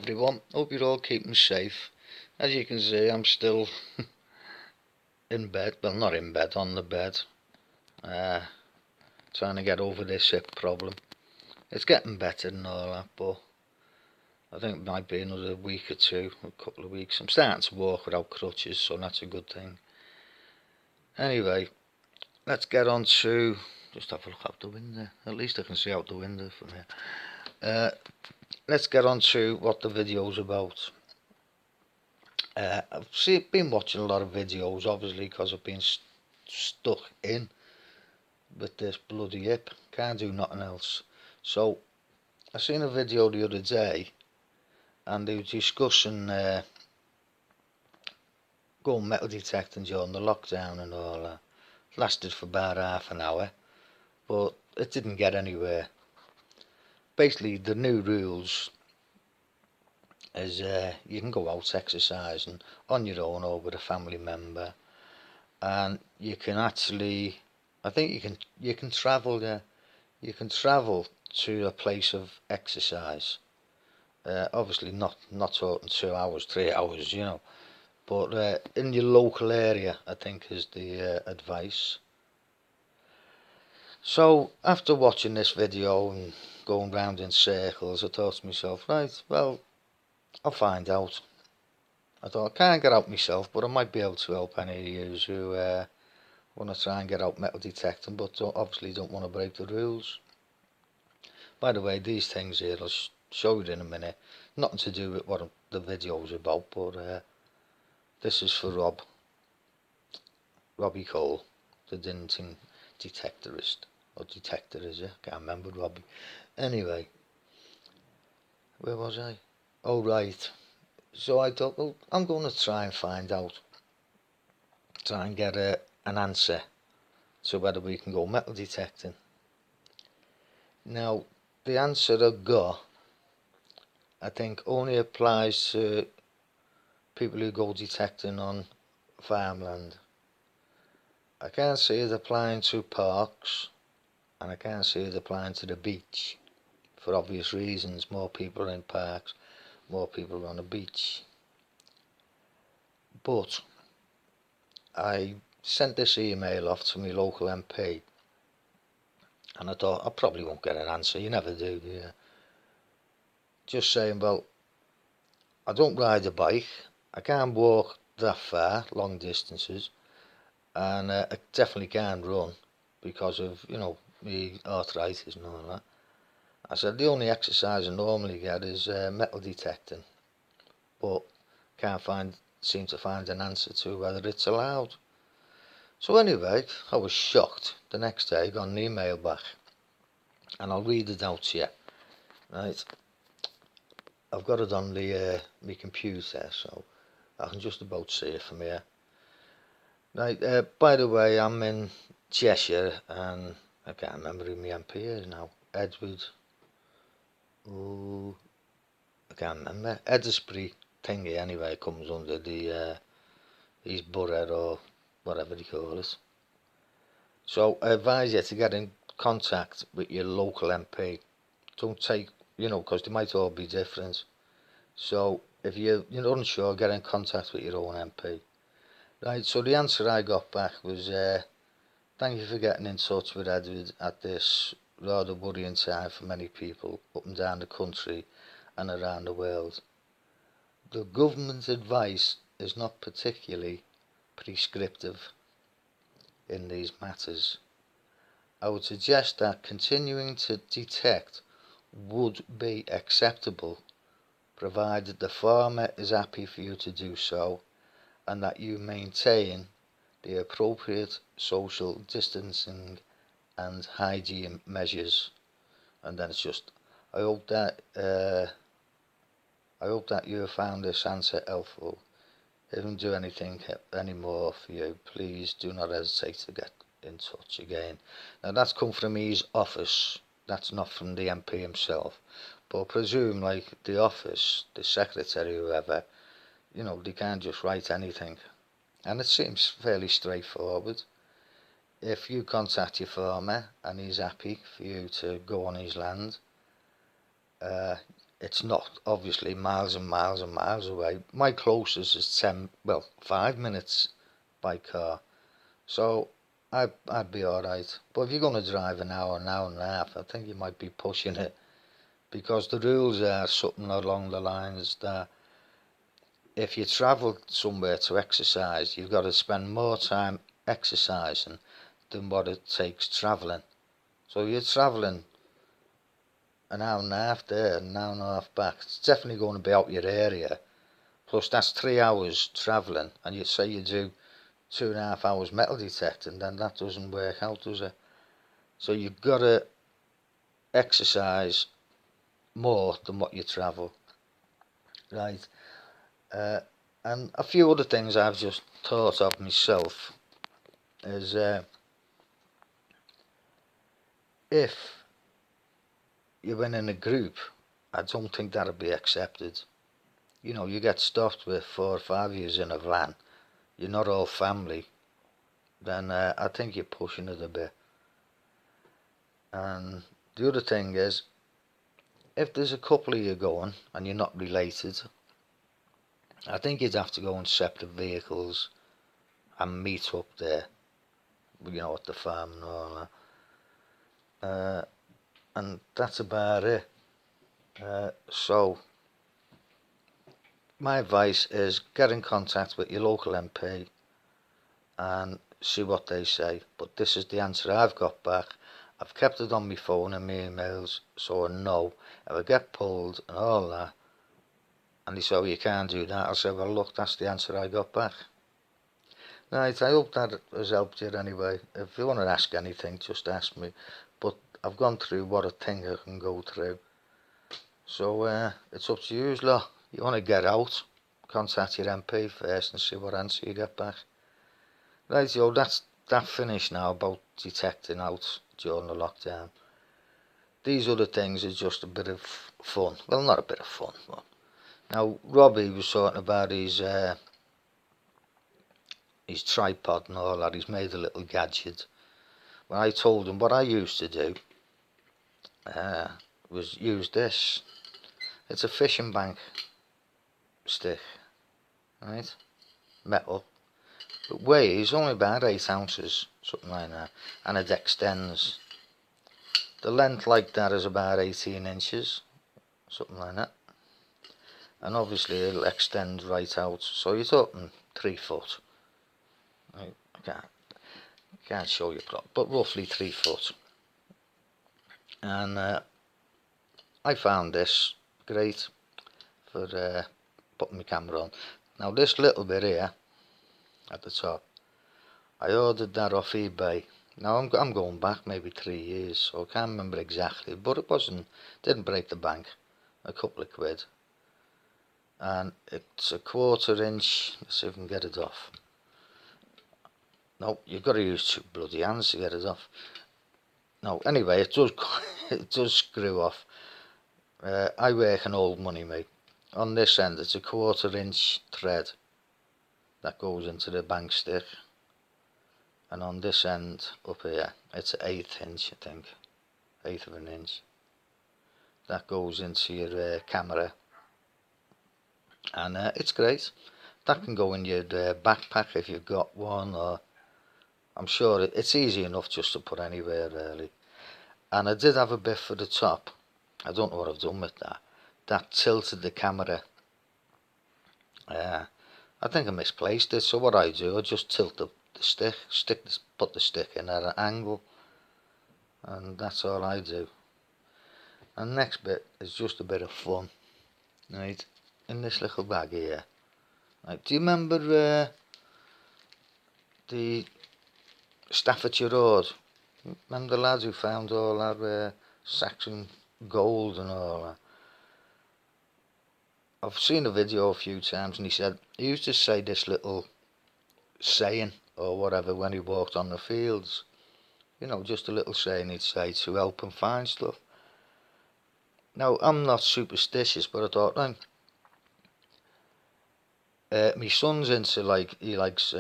everyone, hope you're all keeping safe. As you can see, I'm still in bed, well not in bed, on the bed, trying to get over this hip problem. It's getting better and all that, but I think it might be another week or two, a couple of weeks. I'm starting to walk without crutches, so that's a good thing. Anyway, let's get on to, just have a look out the window, at least I can see out the window from here. Let's get on to what the video's about. I've been watching a lot of videos, obviously, because I've been stuck in with this bloody hip. Can't do nothing else. So, I seen a video the other day, and they were discussing going metal detecting during the lockdown and all that. It lasted for about half an hour, but it didn't get anywhere. Basically, the new rules is you can go out exercising on your own or with a family member, and you can actually, I think you can travel there. You can travel to a place of exercise. Obviously not talking 2 hours, 3 hours, but in your local area, I think is the advice. So after watching this video and going round in circles, I thought to myself, right, well, I'll find out. I thought I can't get out myself, but I might be able to help any of you who want to try and get out metal detecting, but obviously don't want to break the rules. By the way, these things here, I'll show you in a minute. Nothing to do with what the video is about, but this is for Robbie Cole, the Dinting detectorist, or detector is it? Can't remember, Robbie. Anyway, where was I? Oh right. So I thought, well, I'm going to try and find out, try and get an answer to whether we can go metal detecting. Now, the answer I got, I think, only applies to people who go detecting on farmland. I can't see it applying to parks, and I can't see it applying to the beach, for obvious reasons. More people are in parks, more people are on the beach. But I sent this email off to my local MP, and I thought I probably won't get an answer. You never do you? Just saying, well, I don't ride a bike, I can't walk that far, long distances, and I definitely can't run because of, me arthritis and all that. I said the only exercise I normally get is metal detecting, but seem to find an answer to whether it's allowed. So anyway, I was shocked. The next day I got an email back, and I'll read it out to you. Right, I've got it on the my computer, so I can just about see it from here. Right, by the way, I'm in Cheshire, and I can't remember who my MP is now. Edward. Oh, I can't remember. Eddisbury thingy anyway comes under the his borough or whatever they call it. So I advise you to get in contact with your local MP. Don't take, because they might all be different. So if you're unsure, get in contact with your own MP. Right, so the answer I got back was, thank you for getting in touch with Edward at this rather worrying time for many people up and down the country and around the world. The government's advice is not particularly prescriptive in these matters. I would suggest that continuing to detect would be acceptable, provided the farmer is happy for you to do so, and that you maintain the appropriate social distancing and hygiene measures. And then it's just, I hope that you have found this answer helpful. If I can do anything any more for you, please do not hesitate to get in touch again. Now that's come from his office, that's not from the MP himself, but I presume like the office, the secretary, whoever, they can't just write anything. And it seems fairly straightforward. If you contact your farmer and he's happy for you to go on his land, it's not obviously miles and miles and miles away. My closest is 5 minutes by car. So I'd be alright. But if you're going to drive an hour and a half, I think you might be pushing it. Because the rules are something along the lines that if you travel somewhere to exercise, you've got to spend more time exercising than what it takes travelling. So you're travelling an hour and a half there, an hour and a half back. It's definitely going to be out your area. Plus that's 3 hours travelling, and you say you do 2.5 hours metal detecting, then that doesn't work out, does it? So you've got to exercise more than what you travel, right? Uh, and a few other things I've just thought of myself is if you went in a group, I don't think that'd be accepted. You know, you get stopped with 4 or 5 years in a van, you're not all family, then I think you're pushing it a bit. And the other thing is, if there's a couple of you going and you're not related, I think you'd have to go in separate vehicles and meet up there, you know, at the farm and all that. And that's about it. So my advice is get in contact with your local MP and see what they say. But this is the answer I've got back. I've kept it on my phone and my emails, so I know if I get pulled and all that, and they say, oh, you can't do that, I'll say, well, look, that's the answer I got back. Right, I hope that has helped you anyway. If you want to ask anything, just ask me. But I've gone through what I think I can go through. So it's up to you, lot. You want to get out, contact your MP first and see what answer you get back. Right, yo, that's that finished now about detecting out during the lockdown. These other things are just a bit of fun. Well, not a bit of fun, but now Robbie was talking about his tripod and all that. He's made a little gadget. When I told him what I used to do, was use this. It's a fishing bank stick, right? Metal. It weighs only about 8 ounces, something like that, and it extends. The length like that is about 18 inches, something like that. And obviously it'll extend right out, so you're talking 3 foot. I can't show you, but roughly 3 foot. And I found this great for putting my camera on. Now this little bit here at the top, I ordered that off eBay. Now I'm going back maybe 3 years, so I can't remember exactly, but it didn't break the bank, a couple of quid. And it's a 1/4 inch, let's see if we can get it off. No, you've got to use 2 bloody hands to get it off. No, anyway, it does it does screw off. I work in old money, mate. On this end, it's a 1/4 inch thread that goes into the bank stick. And on this end, up here, it's an 1/8 inch, I think. 1/8 of an inch. That goes into your camera. And it's great. That can go in your backpack if you've got one, or I'm sure it's easy enough just to put anywhere, really. And I did have a bit for the top. I don't know what I've done with that. That tilted the camera. I think I misplaced it, so what I do, I just tilt the stick, put the stick in at an angle, and that's all I do. And the next bit is just a bit of fun, right? In this little bag here. Right, do you remember the Staffordshire Road? Remember the lads who found all that Saxon gold and all that? I've seen a video a few times, and he used to say this little saying or whatever when he walked on the fields. You know, just a little saying he'd say to help him find stuff. Now, I'm not superstitious, but I thought, my son's into, like, he likes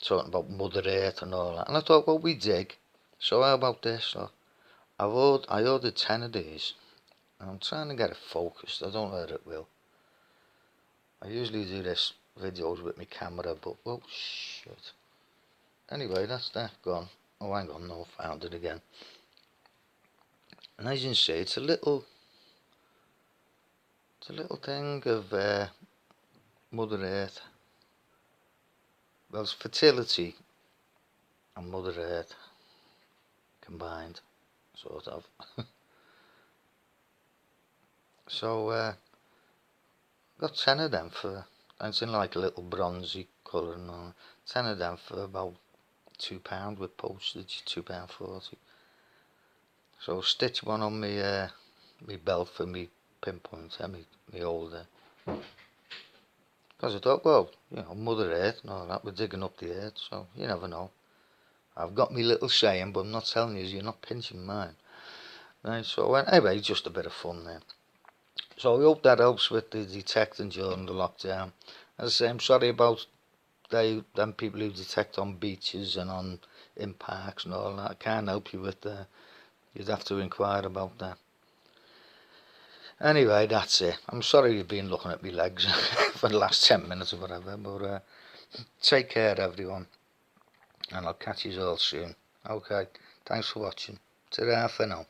talking about Mother Earth and all that. And I thought, well, we dig. So how about this? So I ordered 10 of these. I'm trying to get it focused. I don't know whether it will. I usually do this videos with my camera, but oh shit. Anyway, that's that gone. Oh, hang on, no, I found it again. And as you can see, it's a little thing of Mother Earth. Well, it's fertility and Mother Earth combined, sort of. So, got 10 of them for, and it's in like a little bronzy colour and all. 10 of them for about £2 with postage, £2.40. So stitch one on me belt for me pinpoint, me holder. Because I thought, well, you know, Mother Earth and all that, we're digging up the earth, so you never know. I've got me little saying, but I'm not telling you, you're not pinching mine. Right, so anyway, just a bit of fun there. So I hope that helps with the detecting during the lockdown. As I say, I'm sorry about them people who detect on beaches and in parks and all that. I can't help you with that. You'd have to inquire about that. Anyway, that's it. I'm sorry you've been looking at my legs for the last 10 minutes or whatever, but take care everyone, and I'll catch you all soon. Okay, thanks for watching. Ta-ra for now.